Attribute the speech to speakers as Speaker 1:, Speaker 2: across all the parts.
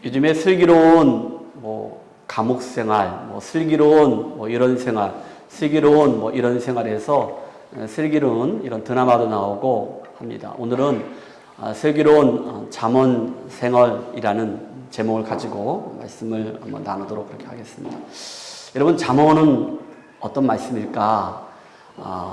Speaker 1: 요즘에 슬기로운 감옥 생활, 슬기로운 이런 생활, 슬기로운 이런 생활에서 슬기로운 이런 드라마도 나오고 합니다. 오늘은 슬기로운 잠언 생활이라는 제목을 가지고 말씀을 한번 나누도록 그렇게 하겠습니다. 여러분, 잠언은 어떤 말씀일까?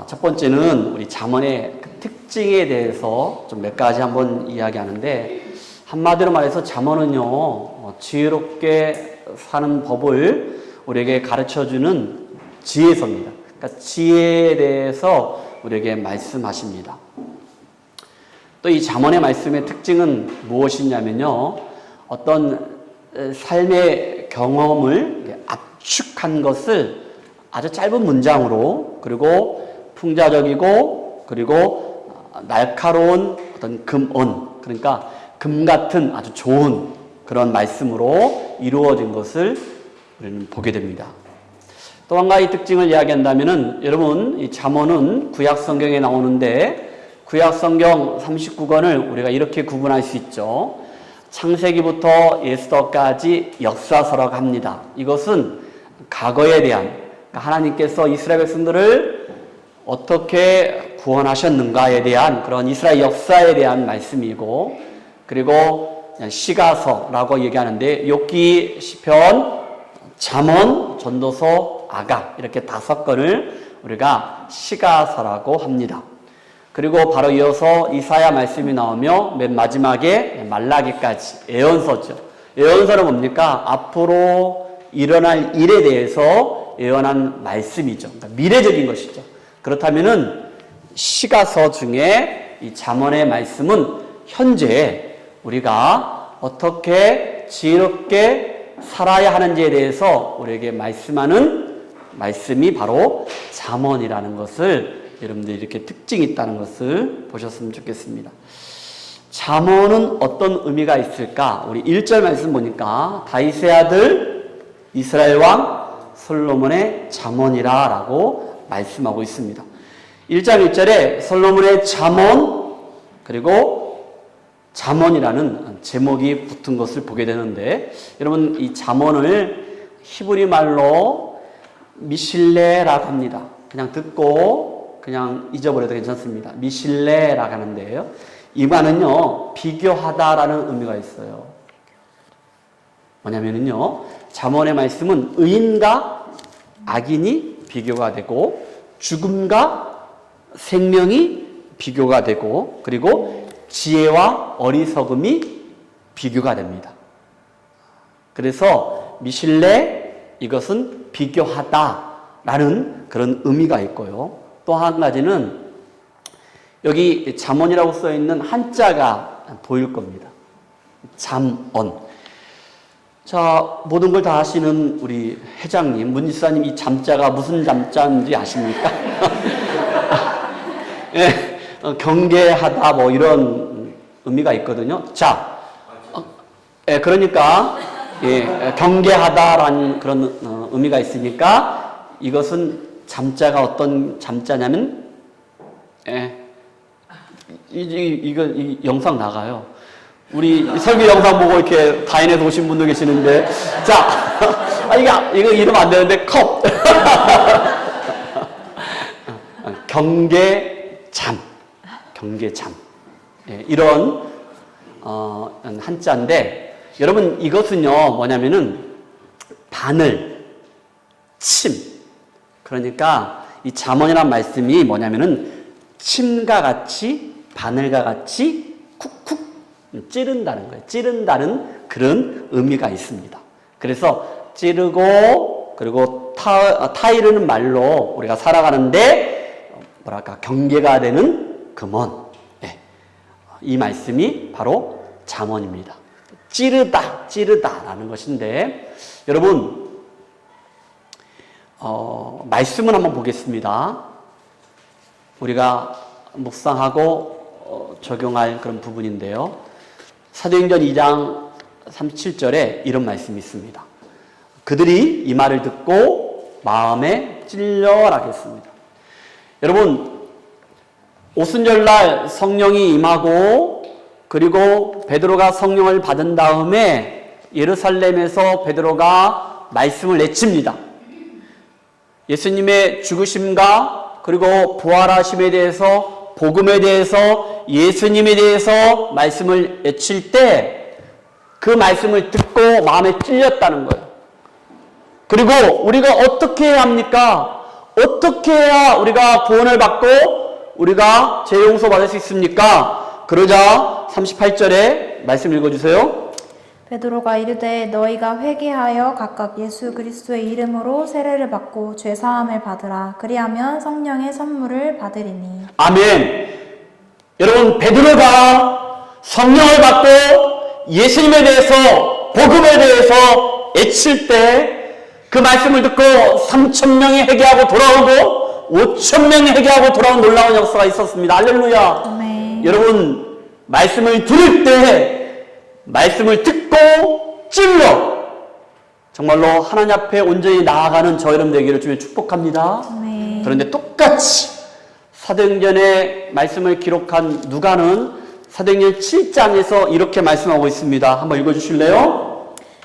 Speaker 1: 첫 번째는 우리 잠언의 그 특징에 대해서 좀 몇 가지 한번 이야기하는데, 한마디로 말해서 잠언은요, 지혜롭게 사는 법을 우리에게 가르쳐주는 지혜서입니다. 그러니까 지혜에 대해서 우리에게 말씀하십니다. 또 이 잠언의 말씀의 특징은 무엇이냐면요, 어떤 삶의 경험을 압축한 것을 아주 짧은 문장으로, 그리고 풍자적이고, 그리고 날카로운 어떤 금언, 그러니까 금 같은 아주 좋은 그런 말씀으로 이루어진 것을 우리는 보게 됩니다. 또 한 가지 특징을 이야기한다면은, 여러분, 이 잠언은 구약 성경에 나오는데, 구약 성경 39권을 우리가 이렇게 구분할 수 있죠. 창세기부터 에스더까지 역사서라고 합니다. 이것은 과거에 대한, 하나님께서 이스라엘 백성들을 어떻게 구원하셨는가에 대한 그런 이스라엘 역사에 대한 말씀이고, 그리고 시가서라고 얘기하는데, 욥기, 시편, 잠언, 전도서, 아가, 이렇게 5권을 우리가 시가서라고 합니다. 그리고 바로 이어서 이사야 말씀이 나오며 맨 마지막에 말라기까지 예언서죠. 예언서는 뭡니까? 앞으로 일어날 일에 대해서 예언한 말씀이죠. 그러니까 미래적인 것이죠. 그렇다면은 시가서 중에 이 잠언의 말씀은 현재 우리가 어떻게 지혜롭게 살아야 하는지에 대해서 우리에게 말씀하는 말씀이 바로 잠언이라는 것을 여러분들이 이렇게 특징이 있다는 것을 보셨으면 좋겠습니다. 잠언은 어떤 의미가 있을까? 우리 1절 말씀 보니까 다윗의 아들 이스라엘 왕 솔로몬의 잠언이라 라고 말씀하고 있습니다. 1장 1절에 솔로몬의 잠언, 그리고 잠언이라는 제목이 붙은 것을 보게 되는데, 여러분, 이 잠언을 히브리 말로 미실레라고 합니다. 그냥 듣고 그냥 잊어버려도 괜찮습니다. 미실레라고 하는데요, 이 말은요, 비교하다라는 의미가 있어요. 뭐냐면요, 잠언의 말씀은 의인과 악인이 비교가 되고, 죽음과 생명이 비교가 되고, 그리고 지혜와 어리석음이 비교가 됩니다. 그래서 미실레, 이것은 비교하다라는 그런 의미가 있고요. 또 한 가지는 여기 잠언이라고 써 있는 한자가 보일 겁니다. 잠언. 자, 모든 걸 다 아시는 우리 회장님, 문지사님, 이 잠자가 무슨 잠자인지 아십니까? 예, 경계하다 이런 의미가 있거든요. 자, 그러니까 경계하다라는 그런 의미가 있으니까, 이것은 잠자가 어떤 잠자냐면, 이 영상 나가요. 우리 설교 영상 보고 이렇게 다인에서 오신 분도 계시는데, 자, 이거 이러면 안 되는데, 컵. 경계잠. 이런, 한자인데, 여러분, 이것은요, 뭐냐면은, 바늘, 침. 그러니까 이 잠언이란 말씀이 뭐냐면은 침과 같이, 바늘과 같이 쿡쿡 찌른다는 거예요. 찌른다는 그런 의미가 있습니다. 그래서 찌르고, 그리고 타이르는 말로 우리가 살아가는데 경계가 되는 금언. 이 말씀이 바로 잠언입니다. 찌르다라는 것인데, 여러분, 말씀을 한번 보겠습니다. 우리가 묵상하고 적용할 그런 부분인데요. 사도행전 2장 37절에 이런 말씀이 있습니다. 그들이 이 말을 듣고 마음에 찔려라겠습니다. 여러분, 오순절날 성령이 임하고, 그리고 베드로가 성령을 받은 다음에 예루살렘에서 베드로가 말씀을 내칩니다. 예수님의 죽으심과 그리고 부활하심에 대해서, 복음에 대해서, 예수님에 대해서 말씀을 내칠 때 그 말씀을 듣고 마음에 찔렸다는 거예요. 그리고 우리가 어떻게 해야 합니까? 어떻게 해야 우리가 구원을 받고 우리가 죄 용서 받을 수 있습니까? 그러자 38절에 말씀 읽어주세요.
Speaker 2: 베드로가 이르되 너희가 회개하여 각각 예수 그리스도의 이름으로 세례를 받고 죄 사함을 받으라. 그리하면 성령의 선물을 받으리니.
Speaker 1: 아멘. 여러분, 베드로가 성령을 받고 예수님에 대해서, 복음에 대해서 애칠 때 그 말씀을 듣고 3,000명이 회개하고 돌아오고 5,000명이 회개하고 돌아온 놀라운 역사가 있었습니다. 할렐루야.
Speaker 2: 아멘.
Speaker 1: 여러분, 말씀을 들을 때 말씀을 듣고 찔러 정말로 하나님 앞에 온전히 나아가는 저 여러분 되기를 주님 축복합니다.
Speaker 2: 아멘.
Speaker 1: 그런데 똑같이 사도행전의 말씀을 기록한 누가는 사도행전 7장에서 이렇게 말씀하고 있습니다. 한번 읽어주실래요?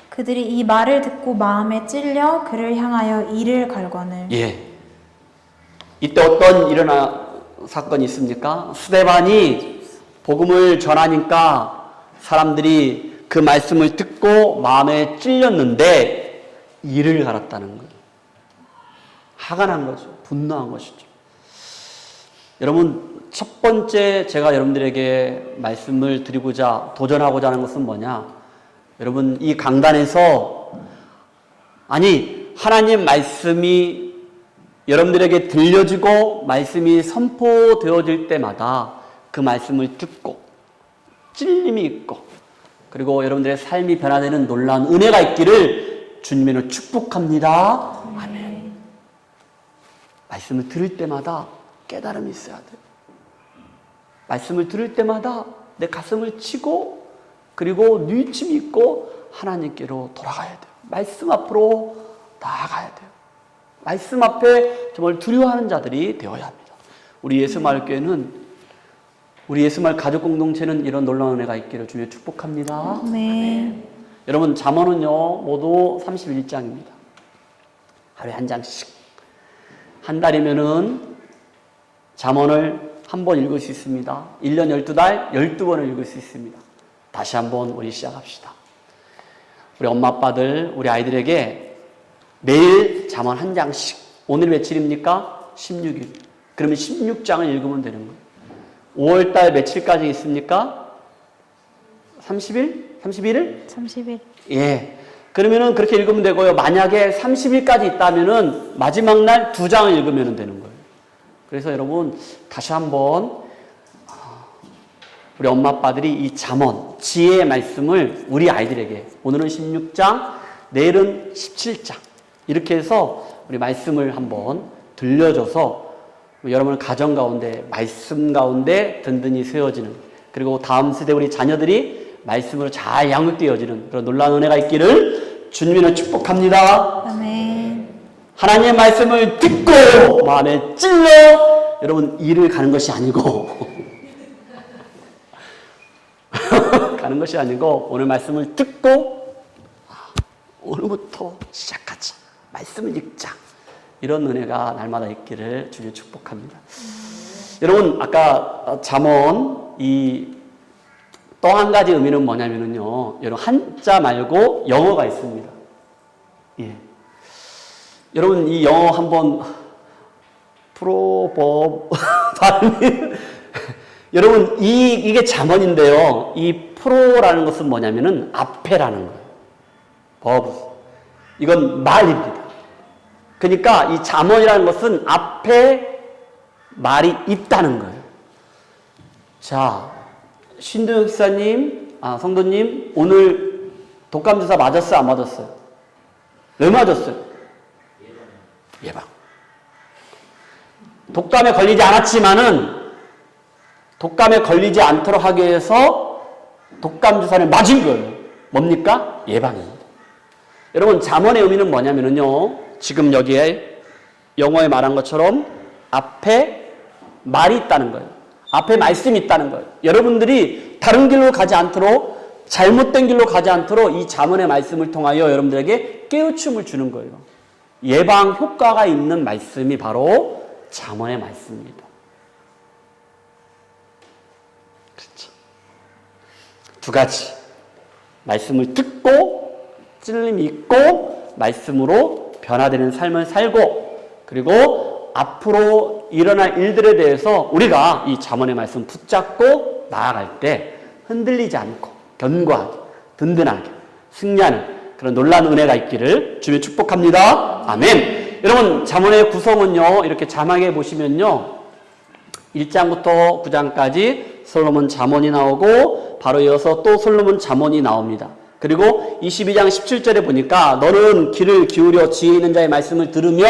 Speaker 2: 그들이 이 말을 듣고 마음에 찔려 그를 향하여 이를 갈거늘.
Speaker 1: 예. 이때 어떤 사건이 있습니까? 스데반이 복음을 전하니까 사람들이 그 말씀을 듣고 마음에 찔렸는데 이를 갈았다는 거예요. 화가 난 거죠. 분노한 것이죠. 여러분, 첫 번째 제가 여러분들에게 말씀을 드리고자 도전하고자 하는 것은 뭐냐? 여러분, 이 강단에서 하나님 말씀이 여러분들에게 들려지고 말씀이 선포되어질 때마다 그 말씀을 듣고 찔림이 있고 그리고 여러분들의 삶이 변화되는 놀라운 은혜가 있기를 주님으로 축복합니다. 아멘. 말씀을 들을 때마다 깨달음이 있어야 돼요. 말씀을 들을 때마다 내 가슴을 치고 그리고 뉘우침이 있고 하나님께로 돌아가야 돼요. 말씀 앞으로 나아가야 돼요. 말씀 앞에 정말 두려워하는 자들이 되어야 합니다. 우리 예수마을교회는, 우리 예수마을 가족 공동체는 이런 놀라운 은혜가 있기를 주님 축복합니다.
Speaker 2: 아멘.
Speaker 1: 여러분, 잠언은요 모두 31장입니다. 하루에 한 장씩. 한 달이면은 잠언을 한 번 읽을 수 있습니다. 1년 12달 12번을 읽을 수 있습니다. 다시 한번 우리 시작합시다. 우리 엄마 아빠들, 우리 아이들에게 매일 잠언 한 장씩. 오늘 며칠입니까? 16일. 그러면 16장을 읽으면 되는 거예요. 5월달 며칠까지 있습니까? 30일? 31일?
Speaker 2: 30일.
Speaker 1: 예. 그러면은 그렇게 읽으면 되고요. 만약에 30일까지 있다면은 마지막 날 2장을 읽으면 되는 거예요. 그래서 여러분, 다시 한번 우리 엄마 아빠들이 이 잠언, 지혜의 말씀을 우리 아이들에게, 오늘은 16장, 내일은 17장 이렇게 해서 우리 말씀을 한번 들려줘서 여러분 가정 가운데, 말씀 가운데 든든히 세워지는, 그리고 다음 세대 우리 자녀들이 말씀으로 잘 양육되어지는 그런 놀라운 은혜가 있기를 주님을 축복합니다.
Speaker 2: 아멘.
Speaker 1: 하나님의 말씀을 듣고 마음에 찔러 여러분 일을 가는 것이 아니고 가는 것이 아니고 오늘 말씀을 듣고 오늘부터 시작하자. 말씀을 읽자. 이런 은혜가 날마다 있기를 주님 축복합니다. 여러분, 아까 잠언 또 한 가지 의미는 뭐냐면요. 여러분, 한자 말고 영어가 있습니다. 예. 여러분, 이 영어 한번 발음이 여러분, 이게 잠언인데요. 이 프로라는 것은 뭐냐면은 앞에라는 거예요. 버브. 이건 말입니다. 그러니까 이 잠언이라는 것은 앞에 말이 있다는 거예요. 자, 신도영 기사님, 성도님, 오늘 독감주사 맞았어요? 안 맞았어요? 왜 맞았어요? 예방. 독감에 걸리지 않았지만은 독감에 걸리지 않도록 하기 위해서 독감주사를 맞은 거예요. 뭡니까? 예방입니다. 여러분, 잠언의 의미는 뭐냐면요. 지금 여기에 영어에 말한 것처럼 앞에 말이 있다는 거예요. 앞에 말씀이 있다는 거예요. 여러분들이 다른 길로 가지 않도록 잘못된 길로 가지 않도록 이 잠언의 말씀을 통하여 여러분들에게 깨우침을 주는 거예요. 예방 효과가 있는 말씀이 바로 잠언의 말씀입니다. 그렇죠. 두 가지. 말씀을 듣고 찔림이 있고 말씀으로 변화되는 삶을 살고, 그리고 앞으로 일어날 일들에 대해서 우리가 이 잠언의 말씀 붙잡고 나아갈 때 흔들리지 않고 견고하게 든든하게 승리하는 그런 놀라운 은혜가 있기를 주님 축복합니다. 아멘. 여러분, 잠언의 구성은요, 이렇게 자막에 보시면요, 1장부터 9장까지 솔로몬 잠언이 나오고 바로 이어서 또 솔로몬 잠언이 나옵니다. 그리고 22장 17절에 보니까 너는 귀를 기울여 지혜 있는 자의 말씀을 들으며,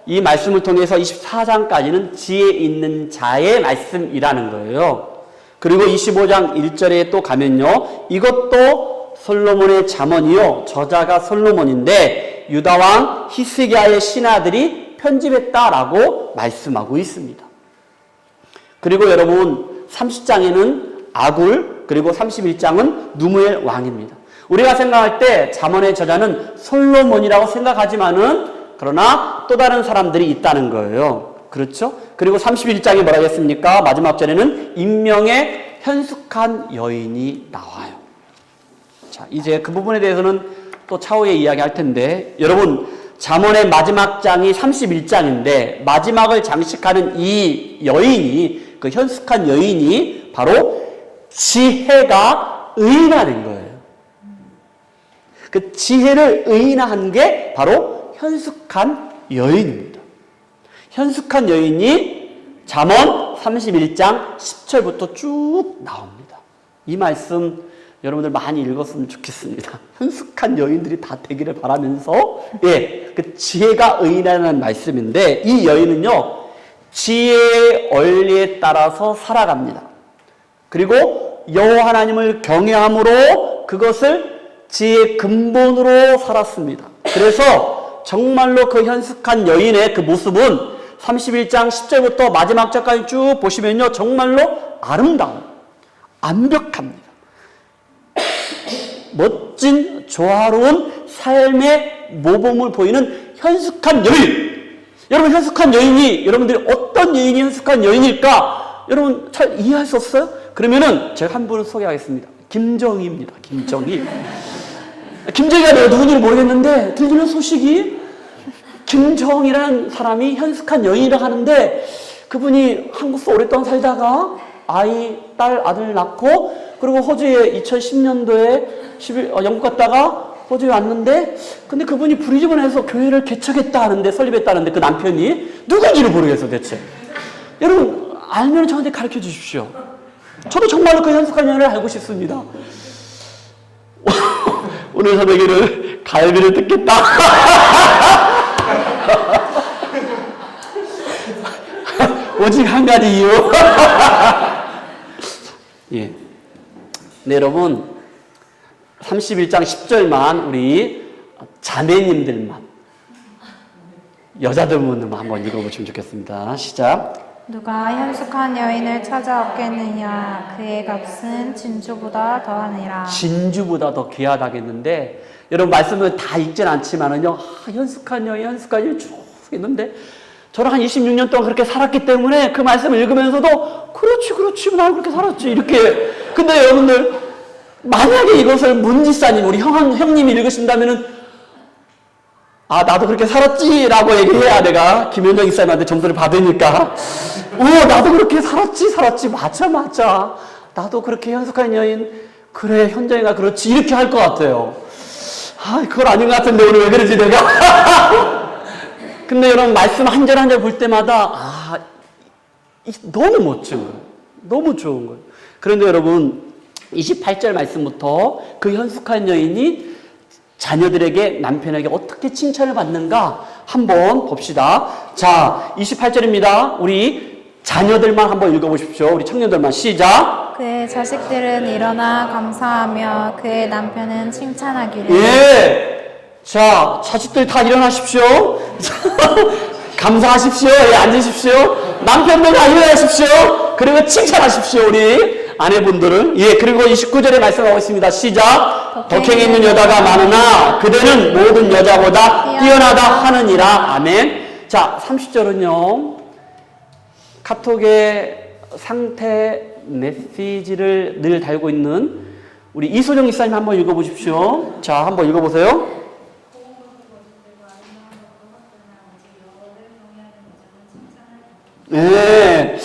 Speaker 1: 이 말씀을 통해서 24장까지는 지혜 있는 자의 말씀이라는 거예요. 그리고 25장 1절에 또 가면요, 이것도 솔로몬의 잠언이요, 저자가 솔로몬인데 유다왕 히스기야의 신하들이 편집했다라고 말씀하고 있습니다. 그리고 여러분, 30장에는 아굴, 그리고 31장은 누무엘 왕입니다. 우리가 생각할 때 잠언의 저자는 솔로몬이라고 생각하지만은 그러나 또 다른 사람들이 있다는 거예요. 그렇죠? 그리고 31장에 뭐라고 했습니까? 마지막 절에는 인명의 현숙한 여인이 나와요. 자, 이제 그 부분에 대해서는 또 차후에 이야기할 텐데, 여러분, 잠언의 마지막 장이 31장인데 마지막을 장식하는 이 여인이, 그 현숙한 여인이 바로 지혜가 의인화된 거예요. 그 지혜를 의인화한 게 바로 현숙한 여인입니다. 현숙한 여인이 잠언 31장 10절부터 쭉 나옵니다. 이 말씀 여러분들 많이 읽었으면 좋겠습니다. 현숙한 여인들이 다 되기를 바라면서, 그 지혜가 의인이라는 말씀인데, 이 여인은요, 지혜의 원리에 따라서 살아갑니다. 그리고 여호와 하나님을 경외함으로 그것을 지혜의 근본으로 살았습니다. 그래서 정말로 그 현숙한 여인의 그 모습은 31장 10절부터 마지막 절까지 쭉 보시면요, 정말로 아름다운, 완벽합니다. 멋진, 조화로운 삶의 모범을 보이는 현숙한 여인. 여러분, 현숙한 여인이, 여러분들이 어떤 여인이 현숙한 여인일까? 여러분, 잘 이해할 수 없어요? 그러면은 제가 한 분을 소개하겠습니다. 김정희입니다. 김정희. 김정희가 내가 누군지 모르겠는데 들리는 소식이 김정희라는 사람이 현숙한 여인이라고 하는데, 그분이 한국에서 오랫동안 살다가 아이, 딸, 아들 낳고, 그리고 호주에 2010년도에 영국 갔다가 호주에 왔는데, 근데 그분이 부르짖어내서 교회를 개척했다 하는데, 설립했다 하는데, 그 남편이 누군지를 모르겠어 대체. 여러분, 알면 저한테 가르쳐 주십시오. 저도 정말로 그 현숙한 여인을 알고 싶습니다. 오늘 저녁에는 갈비를 뜯겠다. 오직 한 가지 이유. 예. 네, 여러분, 31장 10절만 우리 자매님들만, 여자들만 한번 읽어보시면 좋겠습니다. 시작.
Speaker 2: 누가 현숙한 여인을 찾아왔겠느냐, 그의 값은 진주보다 더하니라.
Speaker 1: 진주보다 더 귀하다겠는데, 여러분 말씀을 다 읽진 않지만은요, 현숙한 여인 쭉 있는데, 저는 한 26년 동안 그렇게 살았기 때문에 그 말씀을 읽으면서도 그렇지 나도 그렇게 살았지 이렇게. 근데 여러분들, 만약에 이것을 문지사님, 우리 형님이 읽으신다면은, 아, 나도 그렇게 살았지 라고 얘기해야 내가 김현정 이사님한테 점수를 받으니까, 나도 그렇게 살았지 맞아 나도 그렇게 현숙한 여인, 그래 현정이가 그렇지 이렇게 할 것 같아요. 아, 그건 아닌 것 같은데 오늘 왜 그러지 내가. 근데 여러분, 말씀 한 절 한 절 볼 때마다 너무 멋진 거예요. 너무 좋은 거예요. 그런데 여러분, 28절 말씀부터 그 현숙한 여인이 자녀들에게, 남편에게 어떻게 칭찬을 받는가 한번 봅시다. 자, 28절입니다. 우리 자녀들만 한번 읽어보십시오. 우리 청년들만 시작.
Speaker 2: 그의 자식들은 일어나 감사하며 그의 남편은 칭찬하기를.
Speaker 1: 예. 자, 자식들 다 일어나십시오. 감사하십시오. 예, 앉으십시오. 남편들 다 일어나십시오. 그리고 칭찬하십시오. 우리 아내분들은. 예, 그리고 29절에 말씀하고 있습니다. 시작. 덕행에 있는 여자가 많으나 그대는 모든 여자보다 뛰어나다 하느니라. 아멘. 자, 30절은요. 카톡에 상태 메시지를 늘 달고 있는 우리 이소정 이사님 한번 읽어보십시오. 자, 한번 읽어보세요. 네.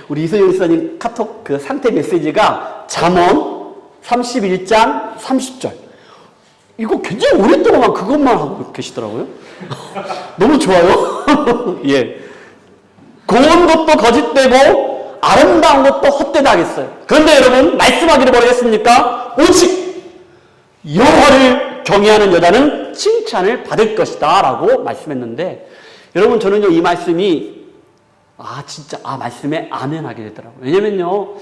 Speaker 1: 우리 이소영 이사님 카톡 그 상태 메시지가 잠언 31장 30절. 이거 굉장히 오랫동안 그것만 하고 계시더라고요. 너무 좋아요. 예. 고운 것도 거짓되고 아름다운 것도 헛되다 하겠어요. 그런데 여러분 말씀하기를 뭐라겠습니까? 오직 여호와를 경외하는 여자는 칭찬을 받을 것이다 라고 말씀했는데, 여러분 저는요 이 말씀이 진짜 말씀에 아멘 하게 되더라고요. 왜냐면요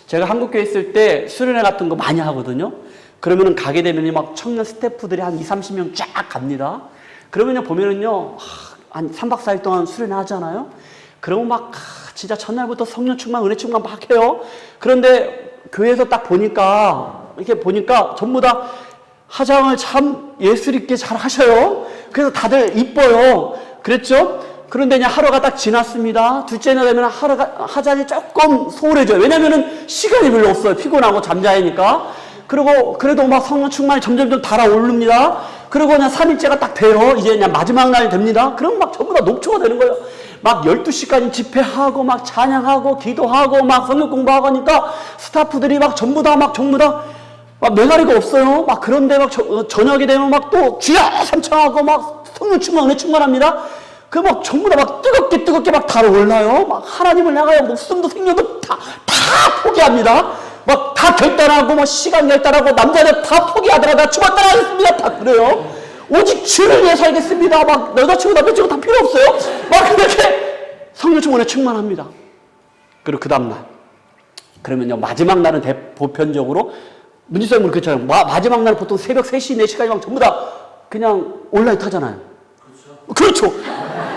Speaker 1: 제가 한국교회 있을 때 수련회 같은 거 많이 하거든요. 그러면은 가게 되면요 막 청년 스태프들이 한 20-30명 쫙 갑니다. 그러면요 보면은요 한 3박 4일 동안 수련회 하잖아요. 그러면 막 진짜 전날부터 성령 충만 은혜 충만 막 해요. 그런데 교회에서 딱 보니까 이렇게 보니까 전부 다 화장을 참 예술있게 잘 하셔요. 그래서 다들 이뻐요. 그랬죠? 그런데 그냥 하루가 딱 지났습니다. 둘째 날 되면 화장이 조금 소홀해져요. 왜냐면은 시간이 별로 없어요. 피곤하고 잠자니까. 그리고 그래도 막 성령 충만이 점점 달아오릅니다. 그리고 그냥 3일째가 딱 돼요. 이제 그냥 마지막 날 됩니다. 그럼 막 전부 다 녹초가 되는 거예요. 막 12시까지 집회하고 막 찬양하고 기도하고 막 성경 공부하고 하니까 스타프들이 막 전부 다 막 메가리가 없어요. 막 그런데 막 저녁이 되면 막 또 주야 삼창하고 막 성령 충만 은혜 충만합니다. 그 막 전부 다 막 뜨겁게 막 달아올라요. 막 하나님을 향하여 목숨도 생명도 다 포기합니다. 막 다 결단하고 뭐 시간 결단하고 남자들 다 포기하더라. 나 주만 따라하겠습니다. 다 그래요. 오직 주를 위해 살겠습니다. 막 여자친구 남자친구 다 필요 없어요. 막 그렇게 성령 충만에 충만합니다. 그리고 그 다음날 그러면요 마지막 날은 보편적으로 문지사님은 그렇잖아요. 마지막 날은 보통 새벽 3시 4시까지 막 전부 다 그냥 온라인 타잖아요. 그렇죠.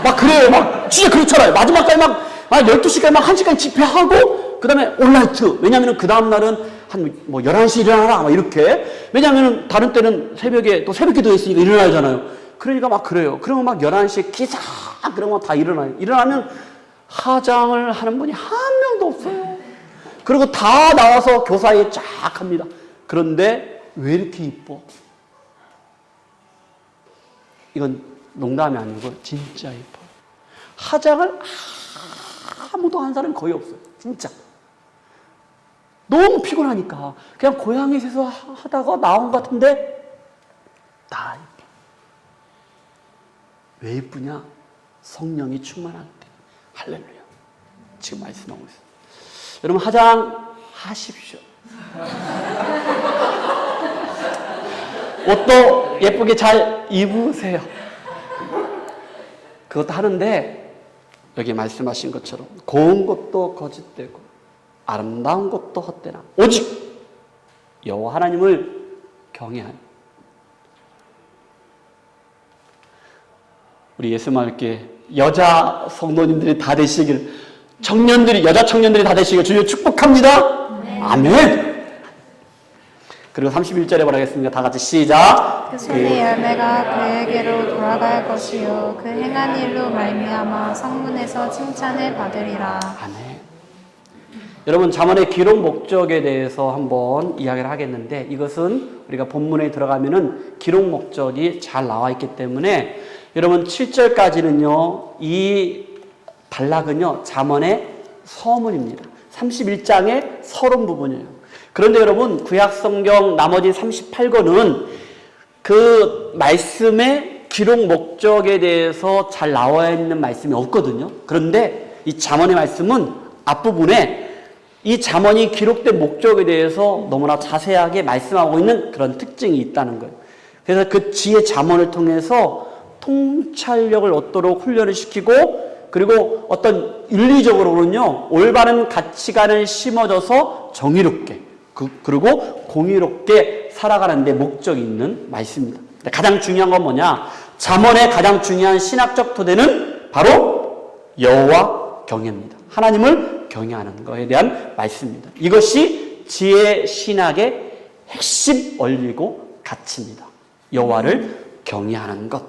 Speaker 1: 막 그래요. 막 진짜 그렇잖아요. 마지막까지 막 12시까지 막 1시까지 집회하고 그 다음에 온라이트. 왜냐면은 그 다음날은 한 뭐 11시 일어나라 막 이렇게. 왜냐면은 다른 때는 새벽에 또 새벽 기도 있으니까 일어나야 하잖아요. 그러니까 막 그래요. 그러면 막 11시에 기사 그러면 다 일어나요. 일어나면 화장을 하는 분이 한 명도 없어요. 그리고 다 나와서 교사에 쫙 합니다. 그런데 왜 이렇게 이뻐? 이건 농담이 아니고 진짜 이뻐요. 화장을 아무도 한 사람이 거의 없어요. 진짜. 너무 피곤하니까 그냥 고향에서 하다가 나온 것 같은데 다 이뻐. 왜 이쁘냐? 성령이 충만할 때. 할렐루야. 지금 말씀하고 있어요. 여러분 화장하십시오. 옷도 예쁘게 잘 입으세요. 그것도 하는데 여기 말씀하신 것처럼 고운 것도 거짓되고 아름다운 것도 헛되나 오직 여호와 하나님을 경외하는 우리 예수말께 여자 성도님들이 다 되시길, 여자 청년들이 다 되시길 주여 축복합니다. 네. 아멘. 그리고 31절에 뭐라겠습니까? 다 같이 시작.
Speaker 2: 그 손의 열매가 그에게로 돌아갈 것이요 그 행한 일로 말미암아 성문에서 칭찬을 받으리라.
Speaker 1: 아멘. 여러분 잠언의 기록 목적에 대해서 한번 이야기를 하겠는데, 이것은 우리가 본문에 들어가면은 기록 목적이 잘 나와 있기 때문에 여러분 7절까지는요 이 단락은요 잠언의 서문입니다. 31장의 서론 부분이에요. 그런데 여러분 구약성경 나머지 38권은 그 말씀의 기록 목적에 대해서 잘 나와 있는 말씀이 없거든요. 그런데 이 잠언의 말씀은 앞부분에 이 잠언이 기록된 목적에 대해서 너무나 자세하게 말씀하고 있는 그런 특징이 있다는 거예요. 그래서 그 지혜 잠언을 통해서 통찰력을 얻도록 훈련을 시키고, 그리고 어떤 윤리적으로는요 올바른 가치관을 심어줘서 정의롭게 그리고 공의롭게 살아가는 데 목적이 있는 말씀입니다. 가장 중요한 건 뭐냐? 잠언의 가장 중요한 신학적 토대는 바로 여호와 경외입니다. 하나님을 경외하는 것에 대한 말씀입니다. 이것이 지혜 신학의 핵심 원리고 가치입니다. 여호와를 경외하는 것.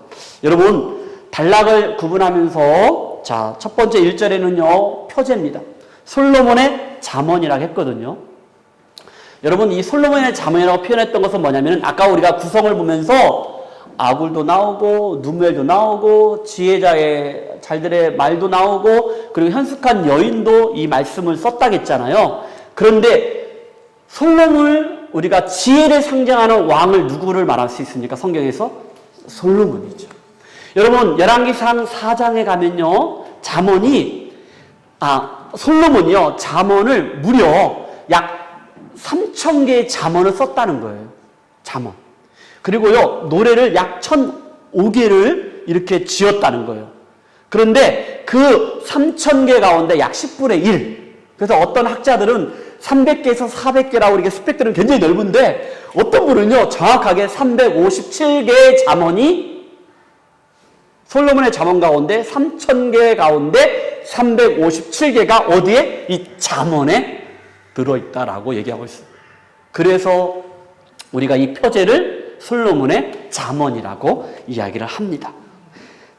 Speaker 1: 여러분, 단락을 구분하면서 자, 첫 번째 1절에는요, 표제입니다. 솔로몬의 잠언이라고 했거든요. 여러분, 이 솔로몬의 잠언이라고 표현했던 것은 뭐냐면, 아까 우리가 구성을 보면서 아굴도 나오고 누멜도 나오고 지혜자의 잘들의 말도 나오고 그리고 현숙한 여인도 이 말씀을 썼다겠잖아요. 그런데 솔로몬을 우리가 지혜를 상징하는 왕을 누구를 말할 수 있습니까? 성경에서 솔로몬이죠. 여러분, 열왕기상 4장에 가면요, 솔로몬이요, 잠언을 무려 약 3,000개의 잠언을 썼다는 거예요. 잠언. 그리고요, 노래를 약 1,005개를 이렇게 지었다는 거예요. 그런데 그 3,000개 가운데 약 10분의 1. 그래서 어떤 학자들은 300개에서 400개라고 이렇게 스펙들은 굉장히 넓은데, 어떤 분은요, 정확하게 357개의 잠언이 솔로몬의 잠언 가운데 3,000개 가운데 357개가 어디에? 이 잠언에 들어있다라고 얘기하고 있어요. 그래서 우리가 이 표제를 솔로몬의 잠언이라고 이야기를 합니다.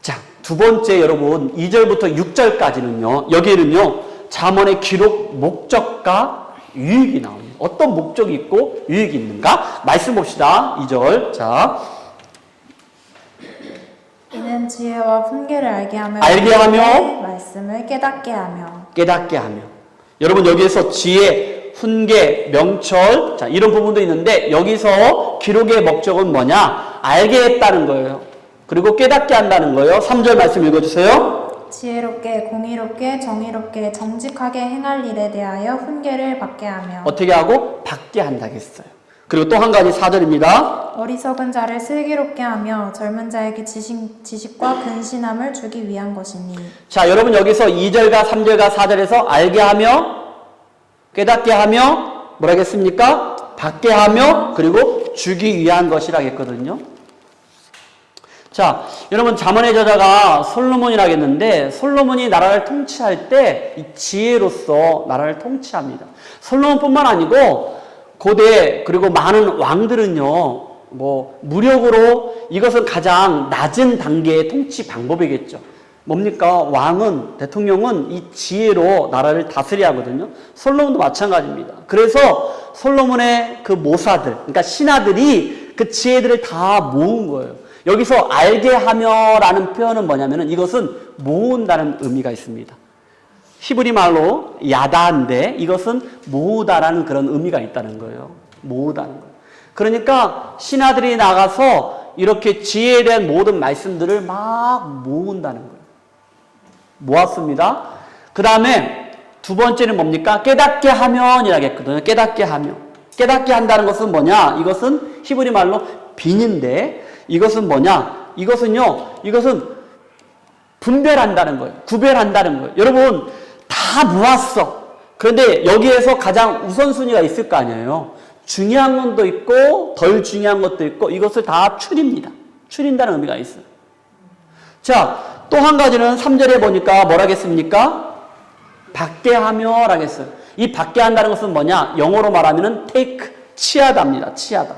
Speaker 1: 자, 두 번째 여러분, 2절부터 6절까지는요, 여기에는요, 잠언의 기록 목적과 유익이 나옵니다. 어떤 목적이 있고 유익이 있는가? 말씀 봅시다. 2절. 자,
Speaker 2: 이는 지혜와 훈계를 알게 하며 말씀을 깨닫게 하며.
Speaker 1: 여러분, 여기에서 지혜, 훈계, 명철, 자, 이런 부분도 있는데, 여기서 기록의 목적은 뭐냐? 알게 했다는 거예요. 그리고 깨닫게 한다는 거예요. 3절 말씀 읽어주세요.
Speaker 2: 지혜롭게, 공의롭게, 정의롭게, 정직하게 행할 일에 대하여 훈계를 받게 하며.
Speaker 1: 어떻게 하고? 받게 한다고 했어요. 그리고 또 한 가지 4절입니다.
Speaker 2: 어리석은 자를 슬기롭게 하며 젊은 자에게 지식과 근신함을 주기 위한 것이니.
Speaker 1: 자, 여러분, 여기서 2절과 3절과 4절에서 알게 하며, 깨닫게 하며, 뭐라 했습니까? 받게 하며, 그리고 주기 위한 것이라 했거든요. 자, 여러분, 잠언의 저자가 솔로몬이라고 했는데, 솔로몬이 나라를 통치할 때 이 지혜로서 나라를 통치합니다. 솔로몬뿐만 아니고 고대 그리고 많은 왕들은요, 무력으로, 이것은 가장 낮은 단계의 통치 방법이겠죠. 뭡니까? 왕은, 대통령은 이 지혜로 나라를 다스려야 하거든요. 솔로몬도 마찬가지입니다. 그래서 솔로몬의 그 모사들, 그러니까 신하들이 그 지혜들을 다 모은 거예요. 여기서 알게 하며라는 표현은 뭐냐면은, 이것은 모은다는 의미가 있습니다. 히브리 말로 야다인데, 이것은 모으다라는 그런 의미가 있다는 거예요. 모으다는 거예요. 그러니까 신하들이 나가서 이렇게 지혜에 대한 모든 말씀들을 막 모은다는 거예요. 모았습니다. 그 다음에 두 번째는 뭡니까? 깨닫게 하면이라고 했거든요. 깨닫게 하면. 깨닫게 한다는 것은 뭐냐? 이것은 히브리 말로 빈인데, 이것은 뭐냐? 이것은 분별한다는 거예요. 구별한다는 거예요. 여러분, 다 모았어. 그런데 여기에서 가장 우선순위가 있을 거 아니에요. 중요한 것도 있고 덜 중요한 것도 있고, 이것을 다 추립니다. 추린다는 의미가 있어요. 자, 또 한 가지는 3절에 보니까 뭐라 했습니까? 받게 하며 라고 했어요. 이 받게 한다는 것은 뭐냐? 영어로 말하면은 take, 취하다입니다. 취하다.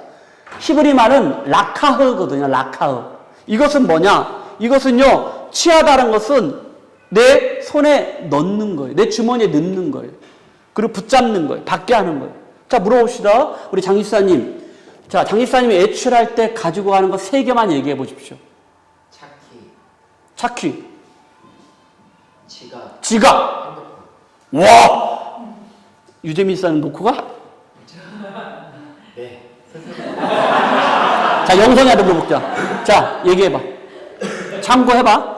Speaker 1: 히브리 말은 라카흐거든요. 라카흐. 이것은 뭐냐? 이것은요, 취하다는 것은 내 손에 넣는 거예요. 내 주머니에 넣는 거예요. 그리고 붙잡는 거예요. 받게 하는 거예요. 자, 물어봅시다. 우리 장 집사님. 자, 장 집사님이 외출할 때 가지고 가는 거 3개만 얘기해 보십시오. 차키. 지갑. 와! 유재민 집사님 놓고 가?
Speaker 3: 네.
Speaker 1: 자, 영성이한테 물어볼게요. 자, 얘기해봐. 참고해봐.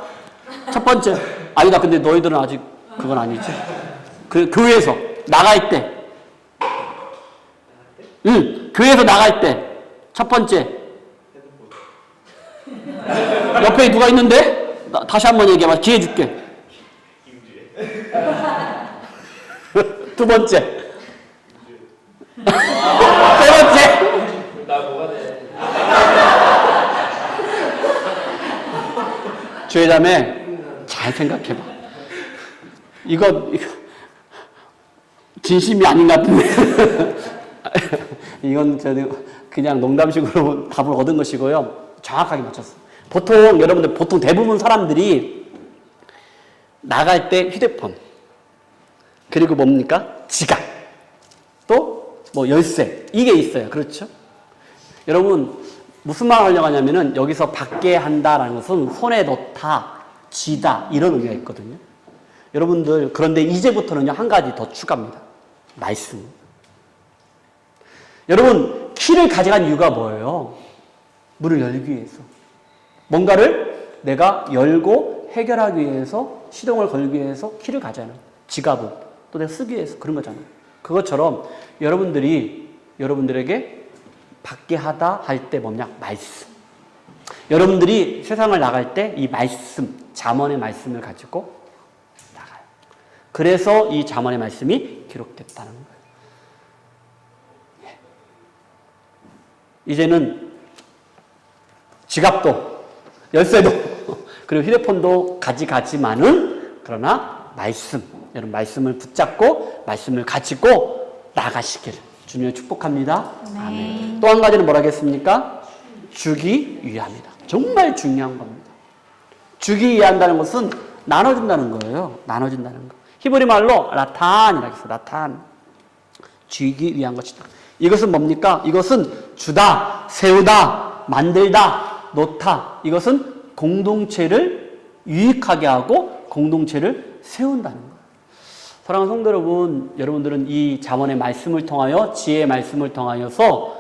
Speaker 1: 첫 번째. 아니다. 근데 너희들은 아직 그건 아니지. 그 교회에서 나갈 때. 교회에서 나갈 때. 첫 번째. 옆에 누가 있는데? 다시 한번 얘기해봐. 기회 줄게. 두 번째. 세 번째.
Speaker 3: 나 뭐가 돼?
Speaker 1: 주의자매, 잘 생각해봐. 이거 진심이 아닌 것 같은데. 이건 저는 그냥 농담식으로 답을 얻은 것이고요. 정확하게 맞췄어요. 보통 대부분 사람들이 나갈 때 휴대폰, 그리고 뭡니까? 지갑, 또 뭐 열쇠, 이게 있어요. 그렇죠? 여러분, 무슨 말 하려고 하냐면은 여기서 받게 한다라는 것은 손에 넣다, 쥐다, 이런 의미가 있거든요. 여러분들, 그런데 이제부터는요, 한 가지 더 추가합니다. 말씀. 여러분, 키를 가져간 이유가 뭐예요? 문을 열기 위해서. 뭔가를 내가 열고 해결하기 위해서, 시동을 걸기 위해서 키를 가져야하는 지갑을 또 내가 쓰기 위해서 그런 거잖아요. 그것처럼 여러분들에게 받게 하다 할 때 뭐냐? 말씀. 여러분들이 세상을 나갈 때 이 말씀, 잠언의 말씀을 가지고 나가요. 그래서 이 잠언의 말씀이 기록됐다는 거예요. 이제는 지갑도, 열쇠도, 그리고 휴대폰도 가지가지만은 그러나 여러분 말씀을 붙잡고 말씀을 가지고 나가시기를 주님을 축복합니다.
Speaker 2: 네.
Speaker 1: 아멘. 또 한 가지는 뭐라 하겠습니까? 주기 위함이다. 정말 중요한 겁니다. 주기 위한다는 것은 나눠준다는 거예요. 나눠준다는 거. 히브리 말로 라탄이라고 했어요. 라탄. 주기 위한 것이다. 이것은 뭡니까? 이것은 주다, 세우다, 만들다, 놓다. 이것은 공동체를 유익하게 하고 공동체를 세운다는 거예요. 사랑하는 성도 여러분, 여러분들은 이 잠언의 말씀을 통하여, 지혜의 말씀을 통하여서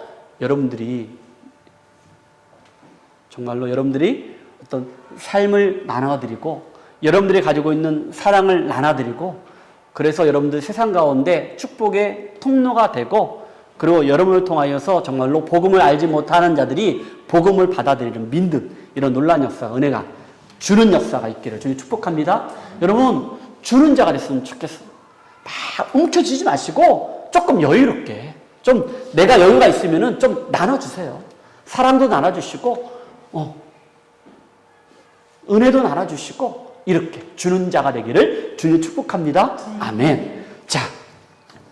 Speaker 1: 정말로 여러분들이 어떤 삶을 나눠드리고, 여러분들이 가지고 있는 사랑을 나눠드리고, 그래서 여러분들 세상 가운데 축복의 통로가 되고, 그리고 여러분을 통하여서 정말로 복음을 알지 못하는 자들이 복음을 받아들이는 믿음, 이런 놀라운 역사, 은혜가 주는 역사가 있기를 주님 축복합니다. 여러분, 주는 자가 됐으면 좋겠어요. 막 움켜쥐지 마시고 조금 여유롭게, 좀 내가 여유가 있으면은 좀 나눠주세요. 사랑도 나눠주시고, 은혜도 나눠주시고, 이렇게 주는 자가 되기를 주님 축복합니다. 아멘. 자,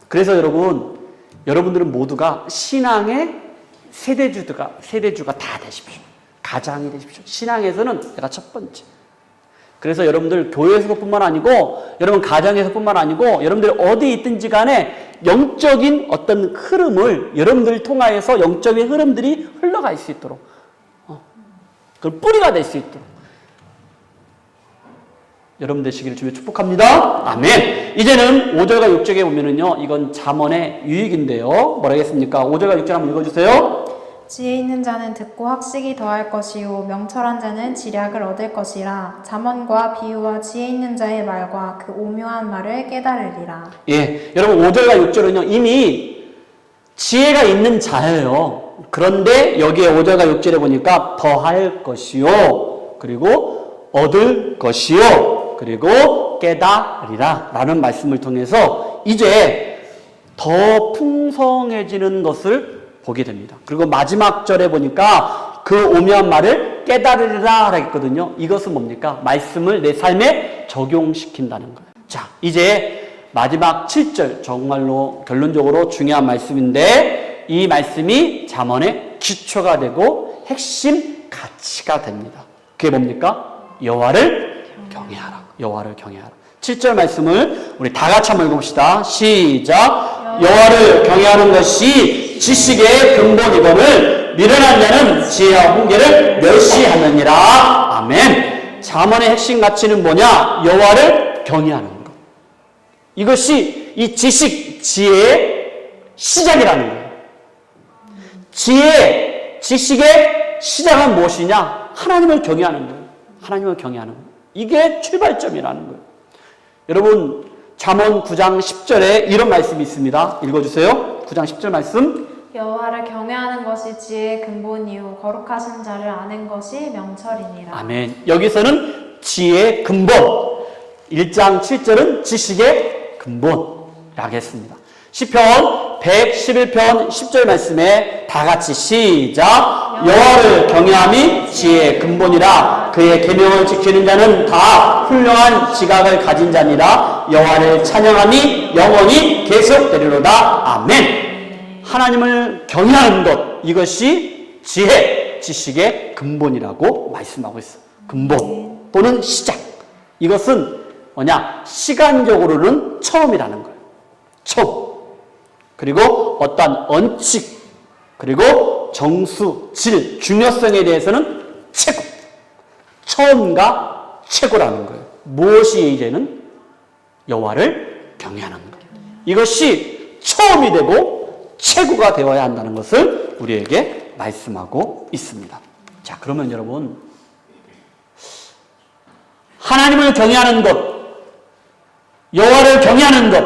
Speaker 1: 그래서 여러분들은 모두가 신앙의 세대주가 다 되십시오. 가장이 되십시오. 신앙에서는 내가 첫 번째. 그래서 여러분들 교회에서뿐만 아니고, 여러분 가정에서뿐만 아니고, 여러분들 어디 있든지 간에 영적인 어떤 흐름을 여러분들을 통하여서 영적인 흐름들이 흘러갈 수 있도록, 그 뿌리가 될 수 있도록 여러분 되시기를 주님 축복합니다. 아멘. 이제는 5절과 6절에 보면은요, 이건 잠언의 유익인데요. 뭐라 하겠습니까? 5절과 6절 한번 읽어주세요.
Speaker 2: 지혜 있는 자는 듣고 학식이 더할 것이요 명철한 자는 지략을 얻을 것이라. 잠언과 비유와 지혜 있는 자의 말과 그 오묘한 말을 깨달으리라.
Speaker 1: 예, 여러분 5절과 6절은요 이미 지혜가 있는 자예요. 그런데 여기에 5절과 6절에 보니까 더할 것이요, 그리고 얻을 것이요, 그리고 깨달으리라 라는 말씀을 통해서 이제 더 풍성해지는 것을 보게 됩니다. 그리고 마지막 절에 보니까 그 오묘한 말을 깨달으리라 하겠거든요. 이것은 뭡니까? 말씀을 내 삶에 적용시킨다는 거예요. 자, 이제 마지막 7절, 정말로 결론적으로 중요한 말씀인데, 이 말씀이 잠언의 기초가 되고 핵심 가치가 됩니다. 그게 뭡니까? 여호와를 경외하라. 여호와를 경외하라. 7절 말씀을 우리 다 같이 한번 읽어봅시다. 시작. 여호와를 경외하는 것이 지식의 근본이거늘 미련한 자는 지혜와 훈계를 멸시하느니라. 아멘. 잠언의 핵심 가치는 뭐냐? 여호와를 경외하는 것. 이것이 이 지식의 시작이라는 거예요. 지식의 시작은 무엇이냐? 하나님을 경외하는 거예요. 하나님을 경외하는 거예요. 이게 출발점이라는 거예요. 여러분, 잠언 9장 10절에 이런 말씀이 있습니다. 읽어주세요. 9장 10절 말씀.
Speaker 2: 여호와를 경외하는 것이 지혜의 근본이요 거룩하신 자를 아는 것이 명철이니라.
Speaker 1: 아멘. 여기서는 지혜의 근본, 1장 7절은 지식의 근본이라고 했습니다. 시편 111편 10절 말씀에 다 같이 시작. 여호와를 경외함이 지혜의 근본이라. 그의 계명을 지키는 자는 다 훌륭한 지각을 가진 자니라. 여호와를 찬양함이 영원히 계속되리로다. 아멘. 하나님을 경외하는 것, 이것이 지혜, 지식의 근본이라고 말씀하고 있어요. 근본 또는 시작. 이것은 뭐냐? 시간적으로는 처음이라는 거예요. 처음. 그리고 어떠한 원칙, 그리고 정수, 질, 중요성에 대해서는 최고. 처음과 최고라는 거예요. 무엇이 이제는? 여호와를 경외하는 거예요. 이것이 처음이 되고 최고가 되어야 한다는 것을 우리에게 말씀하고 있습니다. 자, 그러면 여러분, 하나님을 경외하는 것, 여호와를 경외하는 것,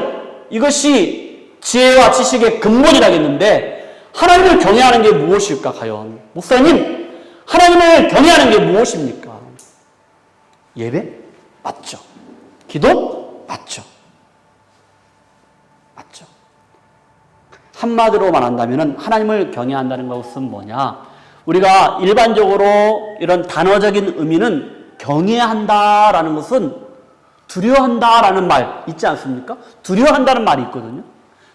Speaker 1: 이것이 지혜와 지식의 근본이라겠는데, 하나님을 경외하는 게 무엇일까, 과연? 목사님, 하나님을 경외하는 게 무엇입니까? 예배? 맞죠. 기도? 맞죠. 맞죠. 한마디로 말한다면 하나님을 경외한다는 것은 뭐냐? 우리가 일반적으로 이런 단어적인 의미는 경외한다라는 것은 두려워한다라는 말 있지 않습니까? 두려워한다는 말이 있거든요.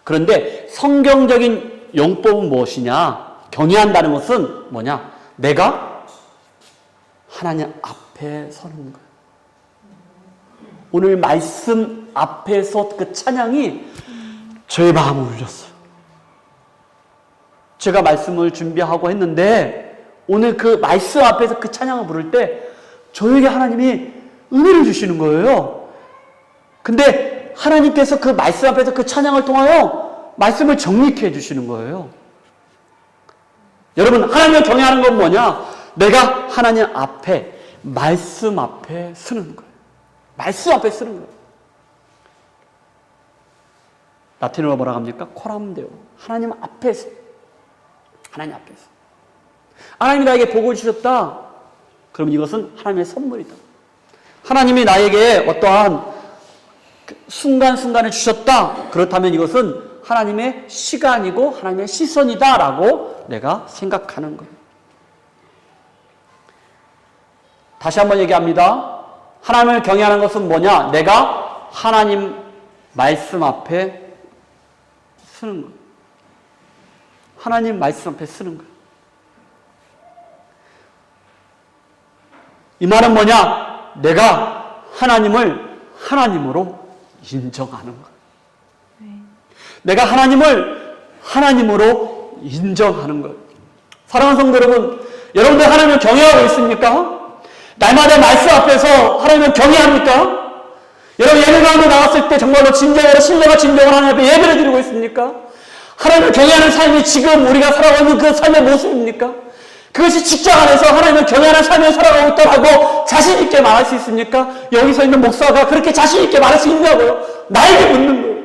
Speaker 1: 그런데 성경적인 용법은 무엇이냐? 경외한다는 것은 뭐냐? 내가 하나님 앞에 서는 거예요. 오늘 말씀 앞에서 그 찬양이 저의 마음을 울렸어요. 제가 말씀을 준비하고 했는데 오늘 그 말씀 앞에서 그 찬양을 부를 때 저에게 하나님이 은혜를 주시는 거예요. 근데 하나님께서 그 말씀 앞에서 그 찬양을 통하여 말씀을 정립해 주시는 거예요. 여러분, 하나님을 경외하는 건 뭐냐? 내가 하나님 앞에, 말씀 앞에 서는 거예요. 말씀 앞에 서는 거예요. 라틴어로 뭐라 합니까? 코람데오. 하나님 앞에서. 하나님 앞에서. 하나님이 나에게 복을 주셨다. 그럼 이것은 하나님의 선물이다. 하나님이 나에게 어떠한 순간순간을 주셨다. 그렇다면 이것은 하나님의 시간이고 하나님의 시선이다라고 내가 생각하는 거예요. 다시 한번 얘기합니다. 하나님을 경외하는 것은 뭐냐? 내가 하나님 말씀 앞에 서는 거예요. 하나님 말씀 앞에 서는 거예요. 이 말은 뭐냐? 내가 하나님을 하나님으로 인정하는 거예요. 내가 하나님을 하나님으로 인정하는 거예요. 사랑하는 성도 여러분, 여러분들 하나님을 경외하고 있습니까? 날마다 말씀 앞에서 하나님을 경외합니까? 여러분 예배 가운데 나왔을 때 정말로 진정으로 신뢰가 진정을 하나님 앞에 예배를 드리고 있습니까? 하나님을 경외하는 삶이 지금 우리가 살아가고 있는 그 삶의 모습입니까? 그것이 직장 안에서 하나님을 경외하는 삶을 살아가고 있다고 자신 있게 말할 수 있습니까? 여기서 있는 목사가 그렇게 자신 있게 말할 수 있냐고요? 나에게 묻는 거예요.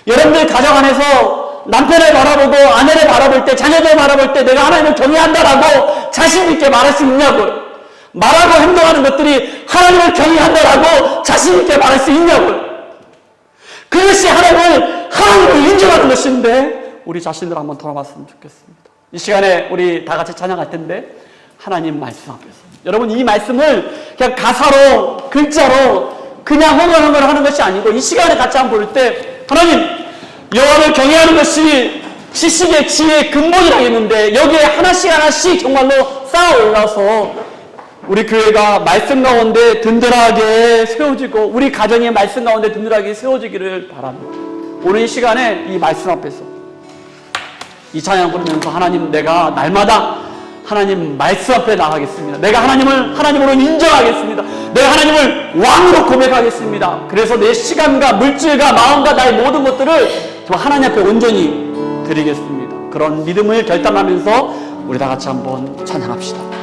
Speaker 1: 여러분들 가정 안에서 남편을 바라보고 아내를 바라볼 때, 자녀를 바라볼 때 내가 하나님을 경외한다라고 자신 있게 말할 수 있냐고요? 말하고 행동하는 것들이 하나님을 경외한다라고 자신 있게 말할 수 있냐고요? 그것이 하나님을 하나님으로 인정하는 것인데 우리 자신들 한번 돌아봤으면 좋겠습니다. 이 시간에 우리 다 같이 찬양할 텐데 하나님 말씀 앞에서 여러분 이 말씀을 그냥 가사로 글자로 그냥 흥얼흥얼 하는 것이 아니고 이 시간에 같이 한번 볼 때 하나님 여호와를 경외하는 것이 지식의 지혜의 근본이라겠는데 여기에 하나씩 하나씩 정말로 쌓아 올라서 우리 교회가 말씀 가운데 든든하게 세워지고 우리 가정이 말씀 가운데 든든하게 세워지기를 바랍니다. 오늘 이 시간에 이 말씀 앞에서 이 찬양 부르면서 하나님 내가 날마다 하나님 말씀 앞에 나가겠습니다. 내가 하나님을 하나님으로 인정하겠습니다. 내가 하나님을 왕으로 고백하겠습니다. 그래서 내 시간과 물질과 마음과 나의 모든 것들을 하나님 앞에 온전히 드리겠습니다. 그런 믿음을 결단하면서 우리 다 같이 한번 찬양합시다.